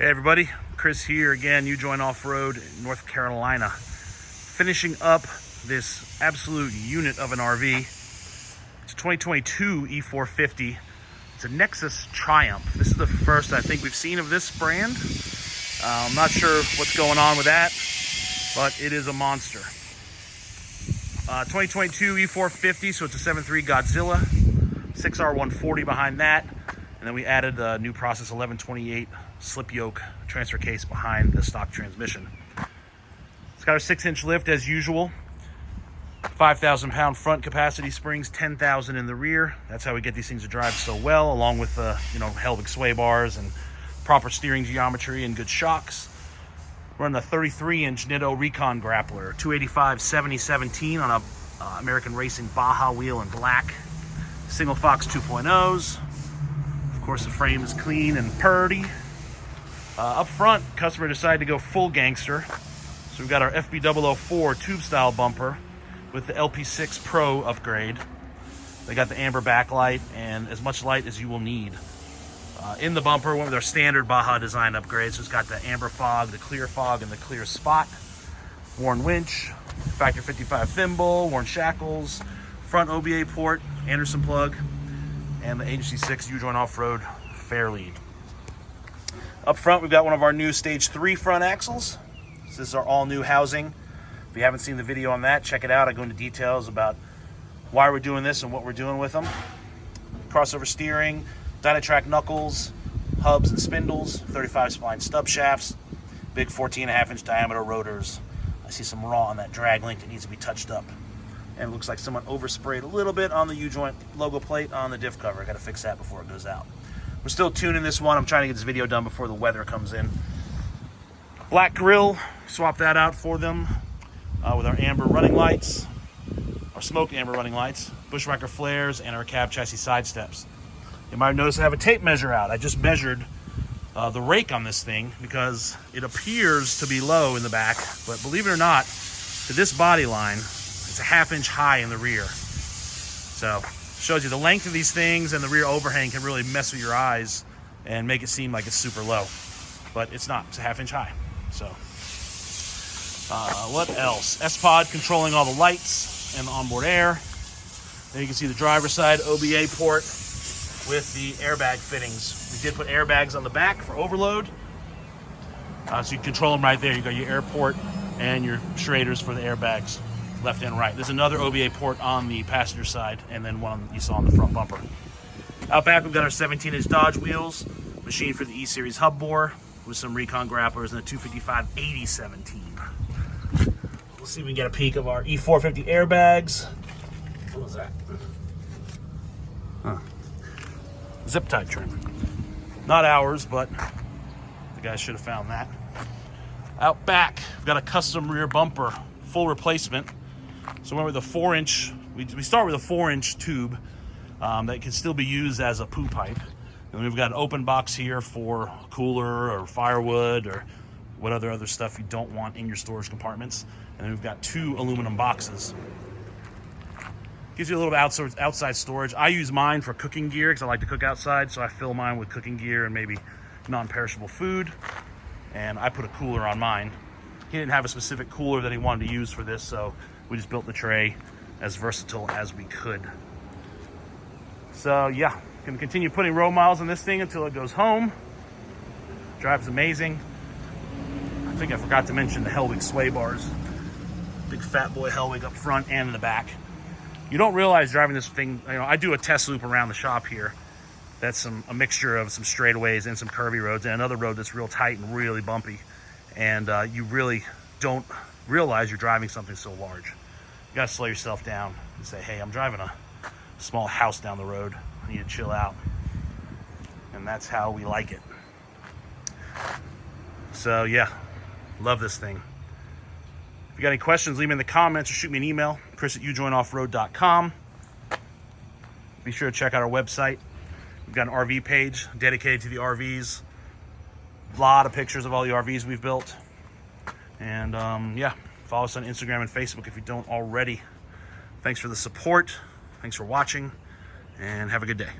Hey everybody, Chris here again, U-Joint Off-Road, North Carolina. Finishing up this absolute unit of an RV. It's a 2022 E450. It's a Nexus Triumph. This is the first I think we've seen of this brand. I'm not sure what's going on with that, but it is a monster. 2022 E450, so it's a 7.3 Godzilla, 6R140 behind that. And then we added a new Process 1128 slip yoke transfer case behind the stock transmission. It's got a 6-inch lift as usual. 5,000 pound front capacity springs, 10,000 in the rear. That's how we get these things to drive so well, along with Hellwig sway bars and proper steering geometry and good shocks. We're on the 33-inch Nitto Recon Grappler, 285 7017 on a American Racing Baja wheel in black. Single Fox 2.0s. Of course, the frame is clean and purdy. Up front, customer decided to go full gangster. So we've got our FB004 tube style bumper with the LP6 Pro upgrade. They got the amber backlight and as much light as you will need. In the bumper, went with our standard Baja design upgrade. So it's got the amber fog, the clear fog, and the clear spot. Worn winch, factor 55 thimble, worn shackles, front OBA port, Anderson plug, and the Agency 6 U-Joint Off-Road fair lead. Up front, we've got one of our new Stage 3 front axles. This is our all-new housing. If you haven't seen the video on that, check it out. I go into details about why we're doing this and what we're doing with them. Crossover steering, Dynatrack knuckles, hubs and spindles, 35 spline stub shafts, big 14.5-inch diameter rotors. I see some raw on that drag link that needs to be touched up. And it looks like someone oversprayed a little bit on the U-Joint logo plate on the diff cover. I gotta fix that before it goes out. We're still tuning this one. I'm trying to get this video done before the weather comes in. Black grille, swap that out for them with our amber running lights, our smoked amber running lights, bushwhacker flares, and our cab chassis side steps. You might notice I have a tape measure out. I just measured the rake on this thing because it appears to be low in the back, but believe it or not, to this body line, it's a 1/2 inch high in the rear. So shows you the length of these things, and the rear overhang can really mess with your eyes and make it seem like it's super low, but it's not. It's a 1/2 inch high. So what else? S-Pod controlling all the lights and the onboard air. There you can see the driver's side OBA port with the airbag fittings. We did put airbags on the back for overload, so you can control them right there. You got your air port and your shraders for the airbags, left and right. There's another OBA port on the passenger side, and then one you saw on the front bumper. Out back, we've got our 17-inch Dodge wheels, machined for the E-Series hub bore, with some Recon grapplers and a 255 8017. We'll see if we can get a peek of our E450 airbags. What was that? Zip tie trim. Not ours, but the guys should have found that. Out back, we've got a custom rear bumper, full replacement. So we went with a 4-inch, we start with a 4-inch tube that can still be used as a poo pipe. And we've got an open box here for cooler or firewood or what other stuff you don't want in your storage compartments. And then we've got 2 aluminum boxes. Gives you a little bit outside storage. I use mine for cooking gear because I like to cook outside, so I fill mine with cooking gear and maybe non-perishable food. And I put a cooler on mine. He didn't have a specific cooler that he wanted to use for this, so we just built the tray as versatile as we could. So yeah, gonna continue putting road miles on this thing until it goes home. Drives amazing. I think I forgot to mention the Hellwig sway bars. Big fat boy Hellwig up front and in the back. You don't realize driving this thing, I do a test loop around the shop here. That's a mixture of some straightaways and some curvy roads and another road that's real tight and really bumpy. And you really don't realize you're driving something so large. You gotta slow yourself down and say, hey, I'm driving a small house down the road. I need to chill out. And that's how we like it. So yeah, love this thing. If you got any questions, leave them in the comments or shoot me an email, chris@ujointoffroad.com. Be sure to check out our website. We've got an RV page dedicated to the RVs. A lot of pictures of all the RVs we've built. And yeah, follow us on Instagram and Facebook if you don't already. Thanks for the support. Thanks for watching, and have a good day.